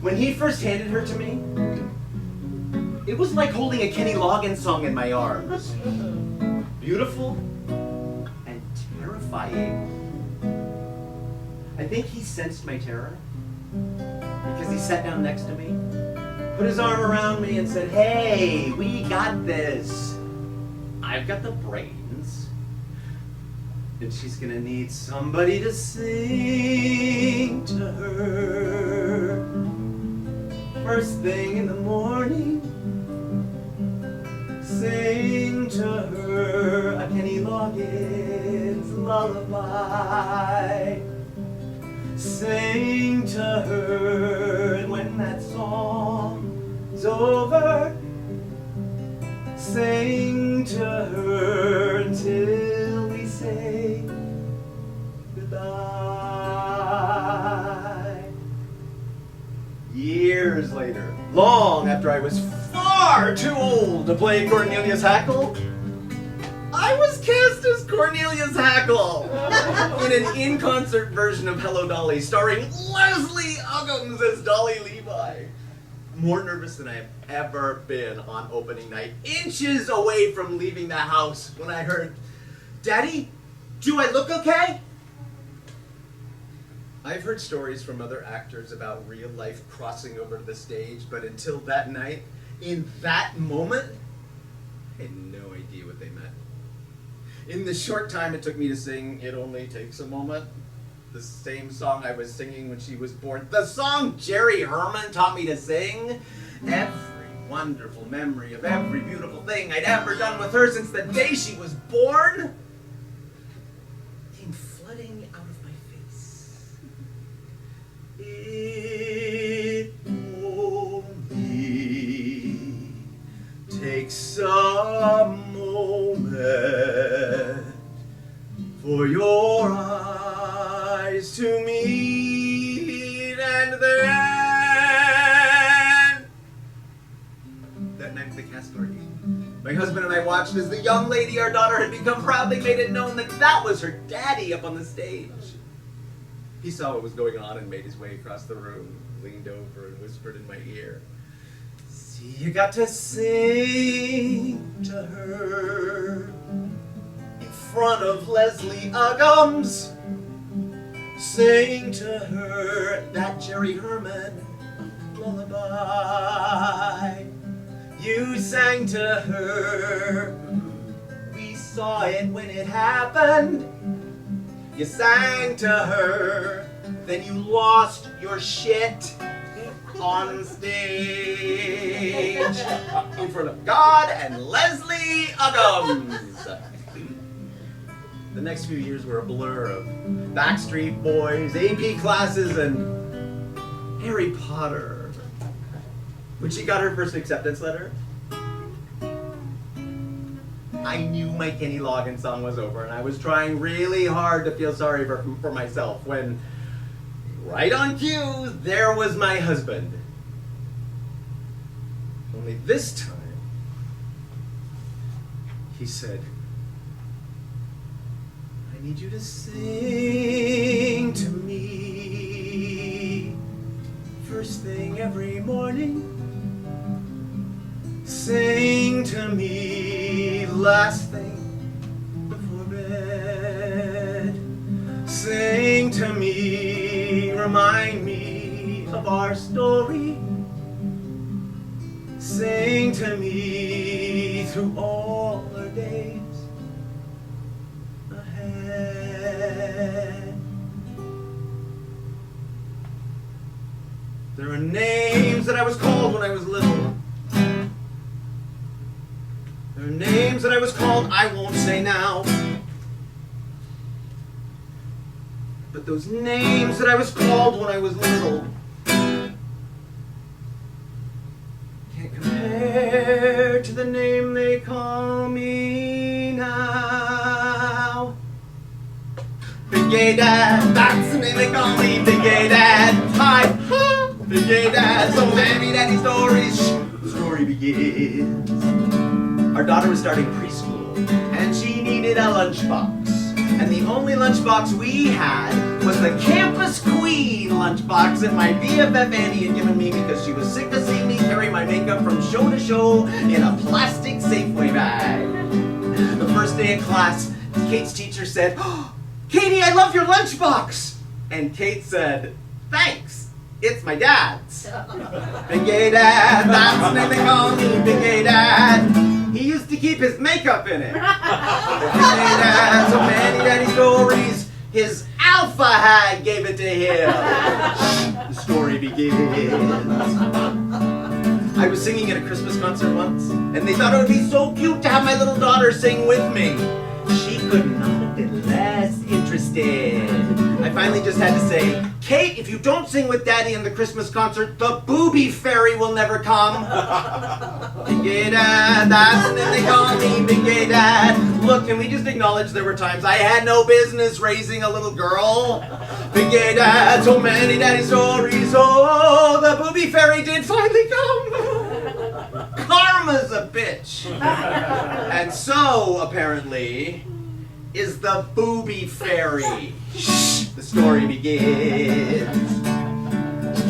When he first handed her to me, it was like holding a Kenny Loggins song in my arms. Beautiful and terrifying. I think he sensed my terror because he sat down next to me, put his arm around me and said, "Hey, we got this. I've got the brains. And she's gonna need somebody to sing to her. First thing in the morning, sing to her a Kenny Loggins lullaby. Sing to her, and when that song's over, sing to her until we say goodbye." Years later, long after I was far too old to play Cornelius Hackle, I was cast as Cornelius Hackle in an in-concert version of Hello Dolly, starring Leslie Uggams as Dolly Levi. More nervous than I have ever been on opening night, inches away from leaving the house when I heard, "Daddy, do I look okay?" I've heard stories from other actors about real life crossing over to the stage, but until that night, in that moment, I had no idea what they meant. In the short time it took me to sing It Only Takes a Moment, the same song I was singing when she was born, the song Jerry Herman taught me to sing, every wonderful memory of every beautiful thing I'd ever done with her since the day she was born came flooding out of my face. It only takes a moment for your eyes to meet, and then that night at the cast party, my husband and I watched as the young lady our daughter had become proudly made it known that that was her daddy up on the stage. He saw what was going on and made his way across the room, leaned over and whispered in my ear, "See, you got to sing to her in front of Leslie Uggams. Sing to her that Jerry Herman lullaby. You sang to her, we saw it when it happened. You sang to her, then you lost your shit on stage in front of God and Leslie Uggams." The next few years were a blur of Backstreet Boys, AP classes, and Harry Potter. When she got her first acceptance letter, I knew my Kenny Loggins song was over, and I was trying really hard to feel sorry for myself when, right on cue, there was my husband. Only this time, he said, "I need you to sing to me first thing every morning. Sing to me last thing before bed. Sing to me, remind me of our story. Sing to me through all our days ahead." There are names that I was called when I was little. There are names that I was called I won't say now. But those names that I was called when I was little can't compare to the name they call me now. Big Gay Dad, that's the name they call me. Big Gay Dad, hi, Big Gay Dad. So many daddy stories. The story begins. Our daughter was starting preschool, and she needed a lunchbox. And the only lunchbox we had was the Campus Queen lunchbox that my BFF Annie had given me because she was sick of seeing me carry my makeup from show to show in a plastic Safeway bag. The first day of class, Kate's teacher said, "Oh, Katie, I love your lunchbox." And Kate said, "Thanks, it's my dad's." Big Gay Dad, that's the name they call me, Big Gay Dad. He used to keep his makeup in it. Big Gay Dad, so many daddy stories, his alpha hag gave it to him. The story begins. I was singing at a Christmas concert once, and they thought it would be so cute to have my little daughter sing with me. She could not have been less interested. I finally just had to say, "Kate, if you don't sing with Daddy in the Christmas concert, the booby fairy will never come." Big Gay Dad, that's the name they call me, Big Gay Dad. Look, can we just acknowledge there were times I had no business raising a little girl? Big Gay Dad, so many daddy stories. Oh, the booby fairy did finally come. Karma's a bitch. And so, apparently, is the booby fairy. The story begins.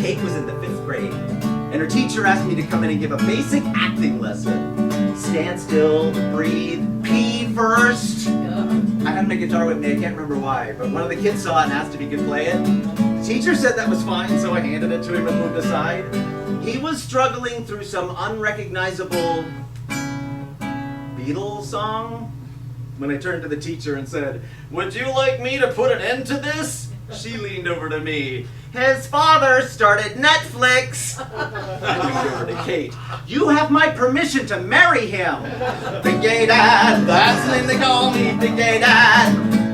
Kate was in the 5th grade, and her teacher asked me to come in and give a basic acting lesson. Stand still, breathe, pee first. I had my guitar with me, I can't remember why, but one of the kids saw it and asked if he could play it. The teacher said that was fine, so I handed it to him and moved aside. He was struggling through some unrecognizable Beatles song when I turned to the teacher and said, "Would you like me to put an end to this?" She leaned over to me. "His father started Netflix." I leaned over to Kate. "You have my permission to marry him." Big Gay Dad, that's the name they call me, Big Gay Dad.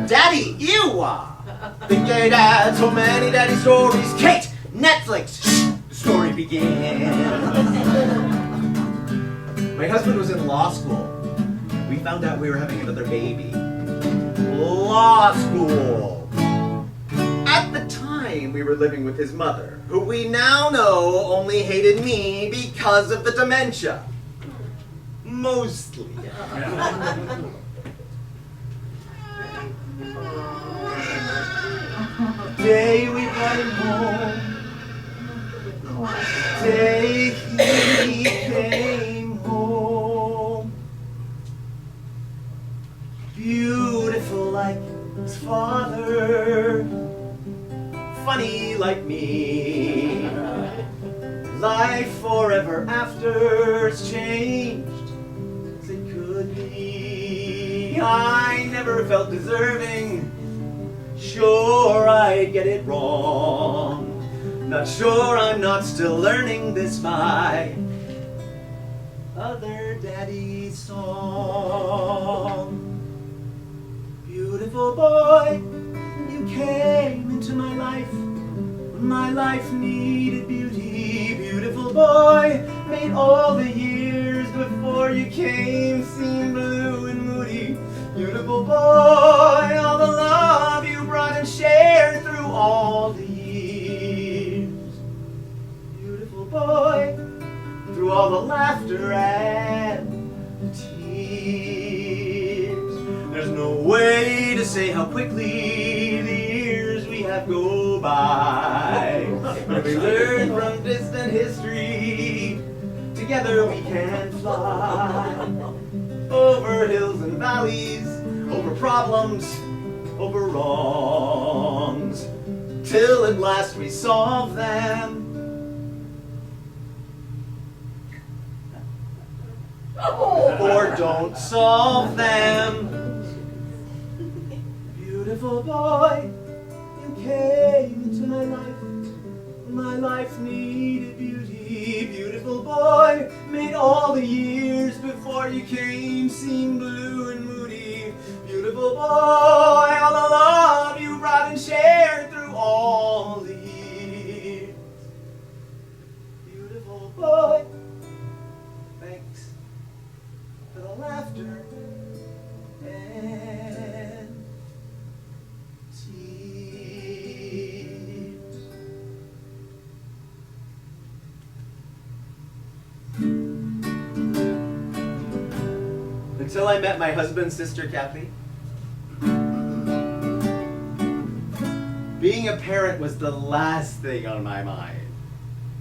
Daddy, you are. Big Gay Dad, so many daddy stories. Kate, Netflix, the story begins. My husband was in law school. We found out we were having another baby. Law school. At the time, we were living with his mother, who we now know only hated me because of the dementia. Mostly. Day we brought him home. Day he came home. Beautiful like his father, funny like me. Life forever after's changed as it could be. I never felt deserving, sure I'd get it wrong. Not sure I'm not still learning this my other daddy's song. Beautiful boy, you came into my life when my life needed beauty. Beautiful boy, made all the years before you came seem blue and moody. Beautiful boy, all the love you brought and shared through all the years. Beautiful boy, through all the laughter and the tears. There's no way to say how quickly the years we have go by. When we learn from distant history, together we can fly. Over hills and valleys, over problems, over wrongs, till at last we solve them. Or don't solve them. Beautiful boy, you came into my life when my life needed beauty. Beautiful boy, made all the years before you came seem blue and moody. Beautiful boy, all the love you brought and shared through all the years. Beautiful boy, thanks for the laughter and tears. Until I met my husband's sister, Kathy, Being a parent was the last thing on my mind.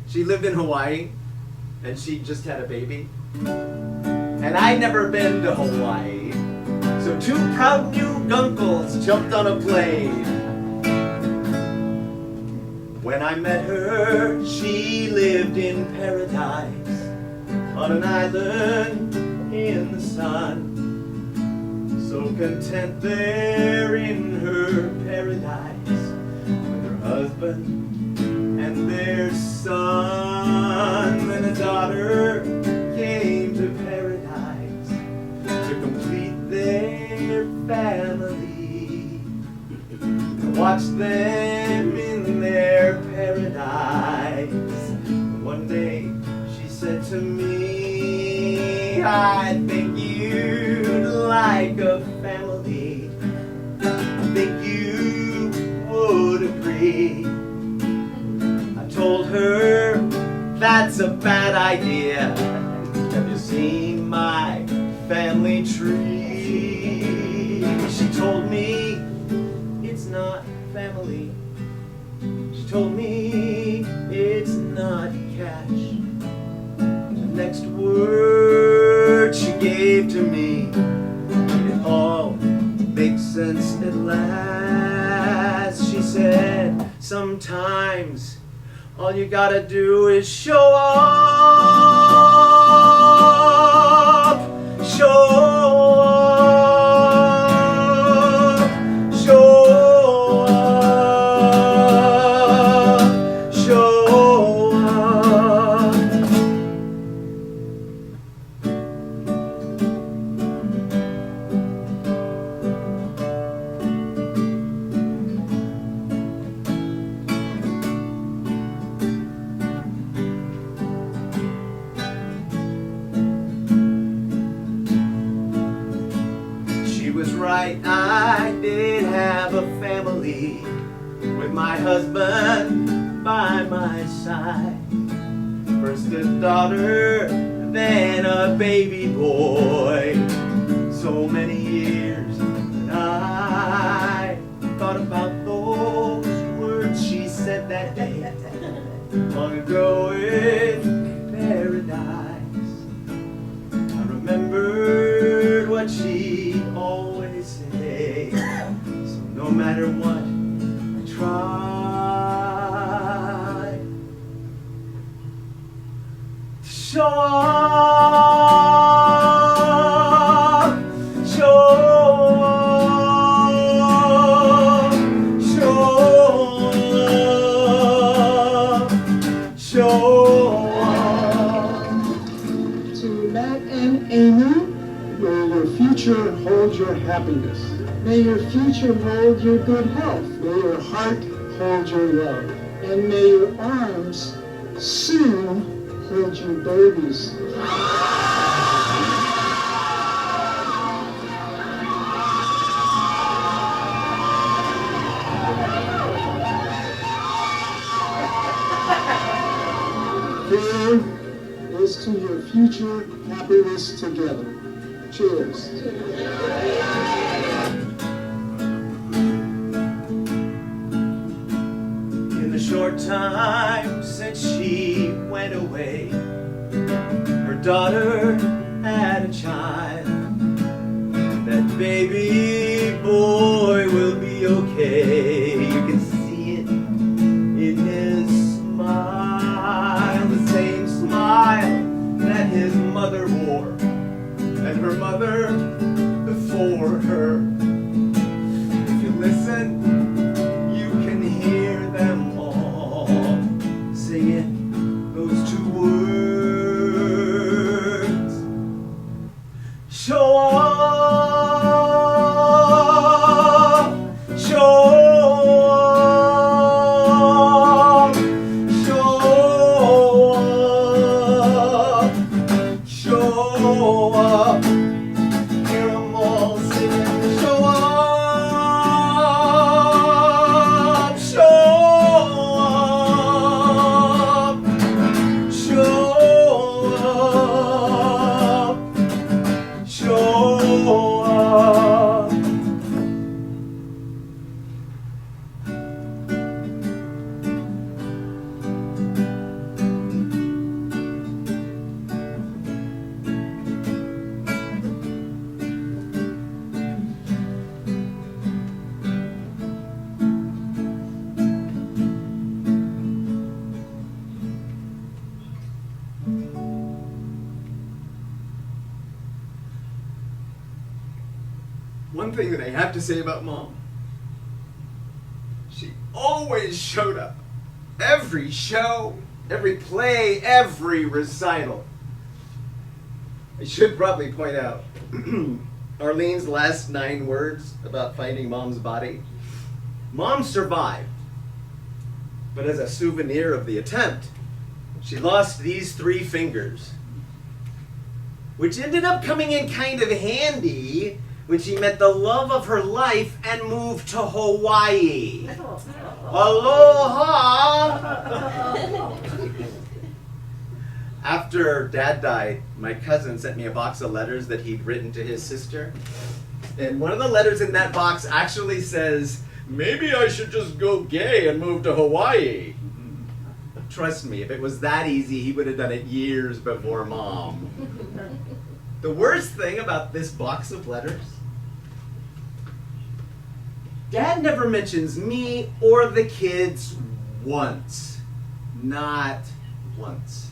She lived in Hawaii, and she just had a baby. And I'd never been to Hawaii, so two proud new gunkles jumped on a plane. When I met her, she lived in paradise, on an island in the sun. So content there in her paradise, with her husband and their son. Then a daughter came to paradise to complete their family. I watched them in their paradise. One day she said to me, I think you'd like a family. I think you would agree. I told her, that's a bad idea. Have you seen my family tree? She told me, it's not family. She told me, it's not cash. The next word she gave to me, it all makes sense at last. She said, sometimes all you gotta do is show up, show up, show up, show up. She was right, I did have a family, with my husband by my side. First a daughter, then a baby boy. So many years that I thought about those words she said that day, long ago in paradise. I remembered what she always say, so no matter what I try to show up, show up, show up, show up. To Matt and Amy, may your future hold your happiness. May your future hold your good health. May your heart hold your love. And may your arms soon hold your babies. Here is to your future happiness together. Cheers. In the short time since she went away, her daughter had a child. That baby boy will be okay. You can see it in his smile, the same smile that his mother wore, and her mother before her. If you listen, you can hear them all singing those two words. Show up, show up, show up, show up. Hear 'em all singing. one thing that I have to say about Mom. She always showed up. Every show, every play, every recital. I should probably point out Arlene's last 9 words about finding Mom's body. Mom survived, but as a souvenir of the attempt, she lost these 3 fingers, which ended up coming in kind of handy when she met the love of her life and moved to Hawaii. Aloha! After Dad died, my cousin sent me a box of letters that he'd written to his sister. And one of the letters in that box actually says, "Maybe I should just go gay and move to Hawaii." Trust me, if it was that easy, he would have done it years before Mom. The worst thing about this box of letters, Dad never mentions me or the kids once. Not once.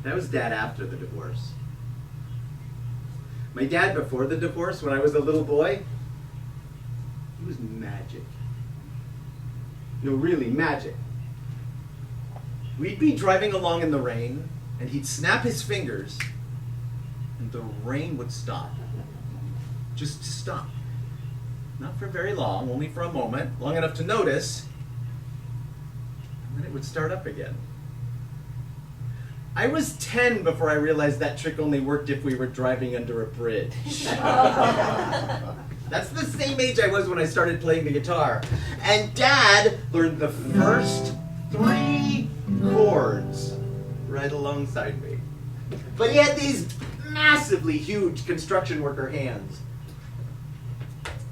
That was Dad after the divorce. My dad before the divorce, when I was a little boy, he was magic. No, really, magic. We'd be driving along in the rain, and he'd snap his fingers, and the rain would stop. Just stop. Not for very long, only for a moment, long enough to notice, and then it would start up again. I was 10 before I realized that trick only worked if we were driving under a bridge. That's the same age I was when I started playing the guitar. And Dad learned the first 3 chords right alongside me. But he had these massively huge construction worker hands.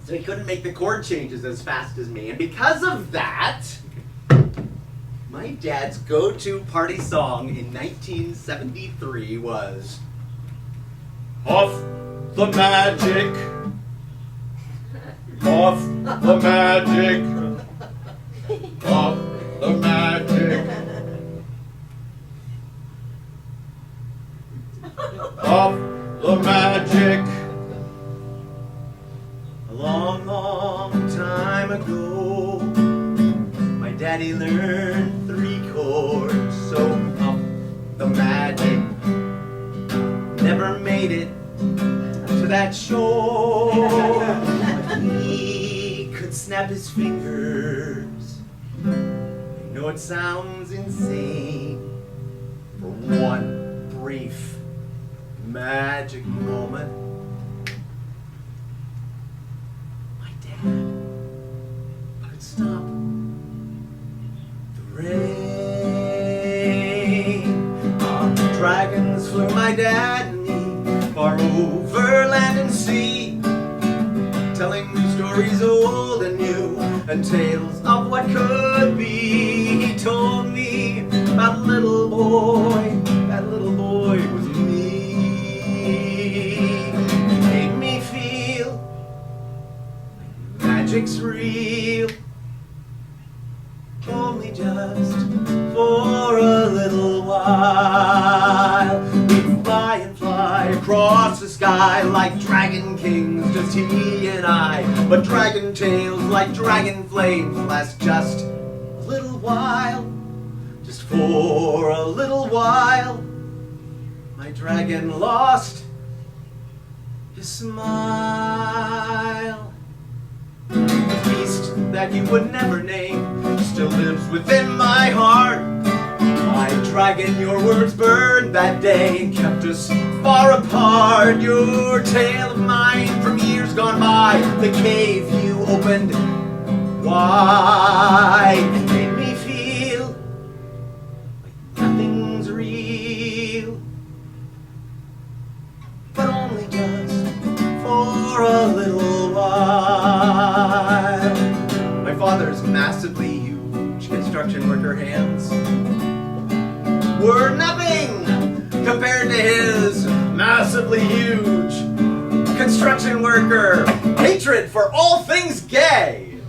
So he couldn't make the chord changes as fast as me. And because of that, my dad's go-to party song in 1973 was "Off the Magic, Off the Magic, Off the Magic, Off the Magic." A long, long time ago, my daddy learned 3 chords, so off the magic. Never made it to that shore. He could snap his fingers. I know it sounds insane. For one brief magic moment, my dad could stop rain. Dragons flew my dad and me far over land and sea, telling stories old and new and tales of what could be. He told me about a little boy, that little boy was me. He made me feel like magic's real, only just for a little while. We'd fly and fly across the sky like dragon kings, just he and I. But dragon tales like dragon flames last just a little while. Just for a little while. My dragon lost his smile. The beast that you would never name still lives within my heart. My dragon, your words burned that day and kept us far apart. Your tale of mine from years gone by, the cave you opened wide, made me feel like nothing's real, but only just for a little while. My father's massively huge construction worker hands were nothing compared to his massively huge construction worker hatred for all things gay.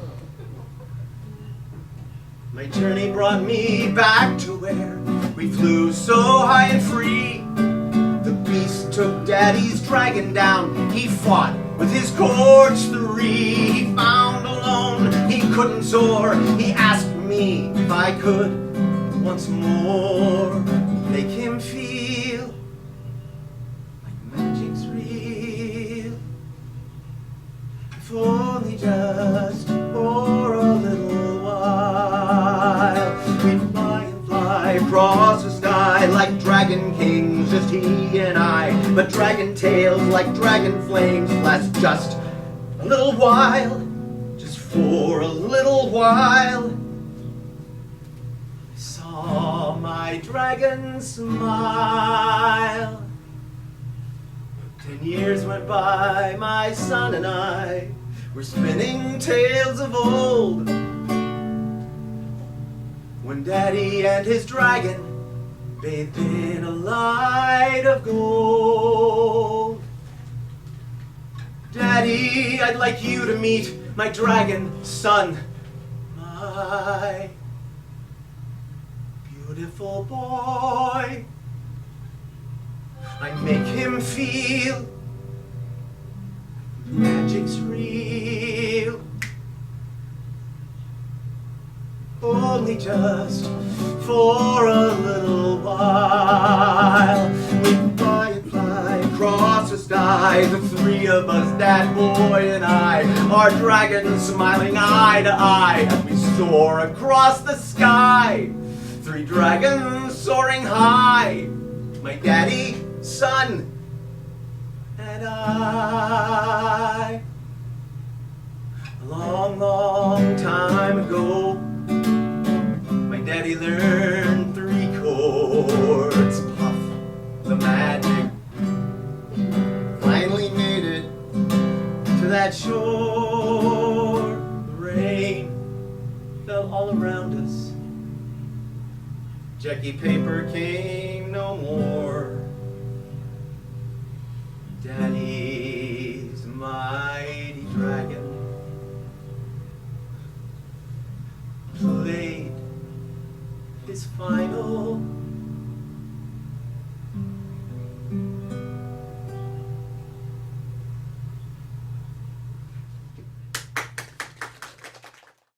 My journey brought me back to where we flew so high and free. The beast took Daddy's dragon down. He fought With his cords 3 he found alone, he couldn't soar. He asked me if I could once more make him feel like magic's real. If only just for a little while, we'd fly and fly across the sky like dragon kings, just he and I. But dragon tails like dragon flames last just a little while, just for a little while. I saw my dragon smile. 10 years went by, my son and I were spinning tales of old, when Daddy and his dragon bathed in a light of gold. Daddy, I'd like you to meet my dragon son, my beautiful boy. I make him feel magic's real. Only just for a little while, we fly and fly across the sky, the 3 of us, that boy and I, our dragons smiling eye to eye as we soar across the sky. 3 dragons soaring high, my daddy, son, and I. A long, long time ago, my daddy learned 3 chords. Puff, the magic, finally made it to that shore. The rain fell all around us. Jackie paper came no more. Daddy's mighty dragon played his final